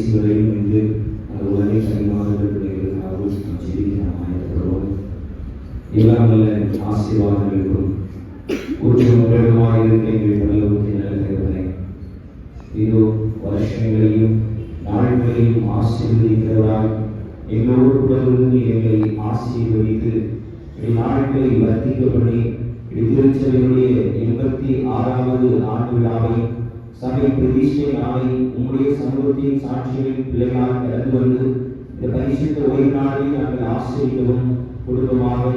ஆசீர்வதிகளையும் என்று அந்த உலகை சரிமாறுவதற்கு நாம் ஜெபிக்க நாம் ஆயத்தப்படுவோம். எல்லாம் வல்ல ஆசீர்வாதங்களுக்கும் உற்சவமாக இருக்க எங்கள் பரலோகத்தின் நல்ல தேவனே, இதோ வருஷங்களையும் நாட்களையும் ஆசீர்வதிக்கிறவரால் எங்களோடு கூட இருந்து எங்களை ஆசீர்வதித்து நாட்களை வர்த்திக்கப்படி திருச்சபையுடைய 86வது ஆண்டு விழாவை சபை பிரதிஷ்டை நாளை உம்முடைய சமூகத்தின் சாட்சிகளின் பிள்ளைகளால் கடந்து வந்து இந்த பரிசுத்த ஓய்வு நாளில் நாங்கள் ஆசிரியர்களும் குடும்பமாக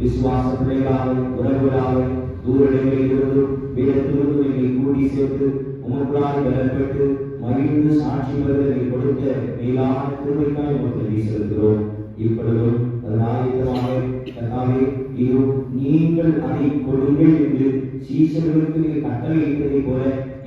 விசுவாச பிள்ளைகளாக உறவுகளாக தூரங்களிலிருந்து வீடத்திலிருந்து எங்களை கூட்டி சேர்த்து உமக்குள்ளாய் பலப்பட்டு மகிழ்ந்து சாட்சி பெறுவதை கொடுத்த மேலான திருமைக்காய் உமக்கு செலுத்துகிறோம். இப்பொழுதும் நீங்கள் அதை கொடுங்கள் என்று சீசர்களுக்கு கட்டளையிட்டதை போல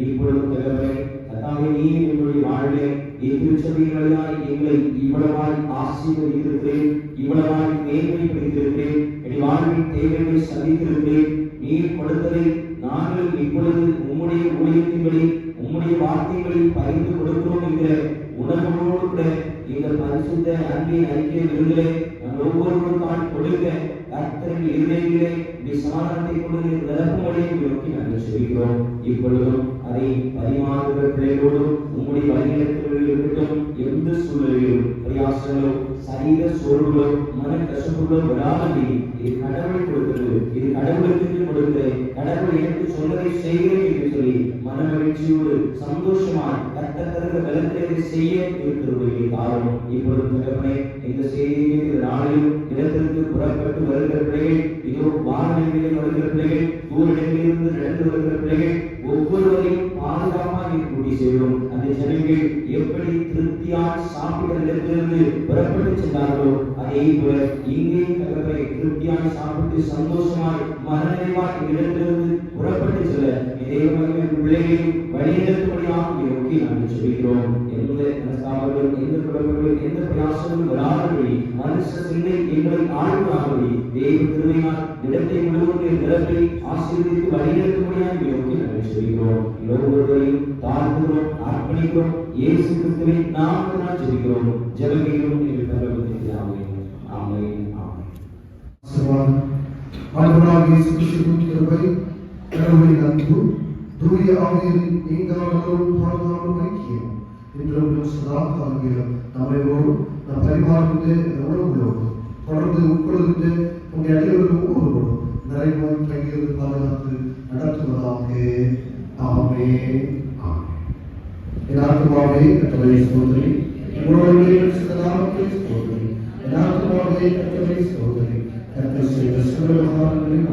இப்பொழுதும் கர்த்தாவே, நீர் எங்களுடைய வாழ்விலே திருச்சபைகளாய் எங்களை இவ்வளவாய் ஆசீர்வதித்திருக்கிறேன், இவ்வளவாய் மேன்மைப்படுத்தியிருக்கிறேன், என் வாழ்வின் தேவைகளை சந்தித்திருக்கிறேன். நீர் கொடுத்ததை நாங்கள் இப்பொழுது உம்முடைய ஊழியத்தின்படி உம்முடைய வார்த்தைகளை பகிர்ந்து கொடுக்கிறோம் என்கிற உணர்வோடு கூட இந்த பரிசுத்த அன்பின் ஐக்கிய விருந்திலே ஒவ்வொருவருக்கான கொடுக்க கர்த்தரின் இருதயத்திலே சமாதானத்தை கொண்டு நிரப்பும்படியை நோக்கி நாங்கள் செல்கிறோம். இப்பொழுதும் அதை பரிமாறுகிற பிள்ளைகளோடும் உங்களுடைய வழிநடத்தல்களில் இருக்கட்டும். எந்த சூழலிலும் பிரயாசங்களோ சரீர சோர்வுகளோ மன கசப்புகளோ விடாமல் இது கடவுள் கொடுக்கிறது, இது கடவுளுக்கு கொடுக்கிறேன், கடவுள் எனக்கு சொன்னதை செய்கிறேன் என்று சொல்லி மன மகிழ்ச்சியோடு சந்தோஷமாய் கர்த்தர் பலத்தை செய்ய இருக்கிறவர்களுடைய காரணம். இப்பொழுது தகப்பனே, இந்த செய்தியை நாளிலும் இடத்திற்கு புறப்பட்டு வருகிற பிள்ளைகள், இதோ வாகனங்களில் வருகிற பிள்ளைகள், தூரங்களிலிருந்து நடந்து வருகிற பிள்ளைகள் ஒவ்வொருவரையும் பாதுகாப்பாக கூட்டி சேரும். அந்த ஜனங்கள் எப்படி திருப்தியாய் சாப்பிட்ட இடத்திலிருந்து புறப்பட்டு சென்றார்களோ அதே போல இங்கே தகவலை திருப்தியாய் சாப்பிட்டு சந்தோஷமாய் மனநிறைவாய் இடத்திலிருந்து புறப்பட்டு செல்ல தேவனுடைய பிள்ளைகளையும் வழிநடத்தும்படியாக நோக்கி நாங்கள் சொல்கிறோம். எந்த மனஸ்தாபங்களும் எந்த குழப்பங்களும் எந்த பிரயாசங்களும் வராதபடி மனுஷ சிந்தை எங்களை ஆழ்வாகபடி தேவ திருமையால் இடத்தை முழுவதும் நிரப்பி ஆசீர்வதித்து வழிநடத்தும்படியாக நோக்கி நாங்கள் சொல்கிறோம். ஒவ்வொருவரையும் தாழ்த்துகிறோம், அர்ப்பணிக்கிறோம். இயேசு கிறிஸ்துவின் நாமத்தினால் ஜெபிக்கிறோம். ஜெபங்களும் எங்கள் பரலோகத்தின் ஆமென். ஆமென். ஆமென். ஆண்டவராகிய இயேசு கிறிஸ்துவின் கிருபை, கடவுளின் அன்பு, தூய ஆவியின் நீங்காமலும் பாதுகாப்பும் ஐக்கியம் இன்றும் சதா காலங்களிலும் நம்மையோடும் நம் பரிமாறுகின்ற உணவுகளோடும் தொடர்ந்து உட்கொள்கின்ற உங்கள் அனைவரும் ஒவ்வொருவரும் நிறைவாய் தங்கியது பாதுகாத்து நடத்துவதாக. ஆமென். என் ஆத்துமாவே கர்த்தரை ஸ்தோத்திரி, உங்களுடைய நாமத்தை ஸ்தோத்திரி. என் ஆத்துமாவே கர்த்தரை ஸ்தோத்திரி, கர்த்தர் செய்த சகல உபகாரங்களையும்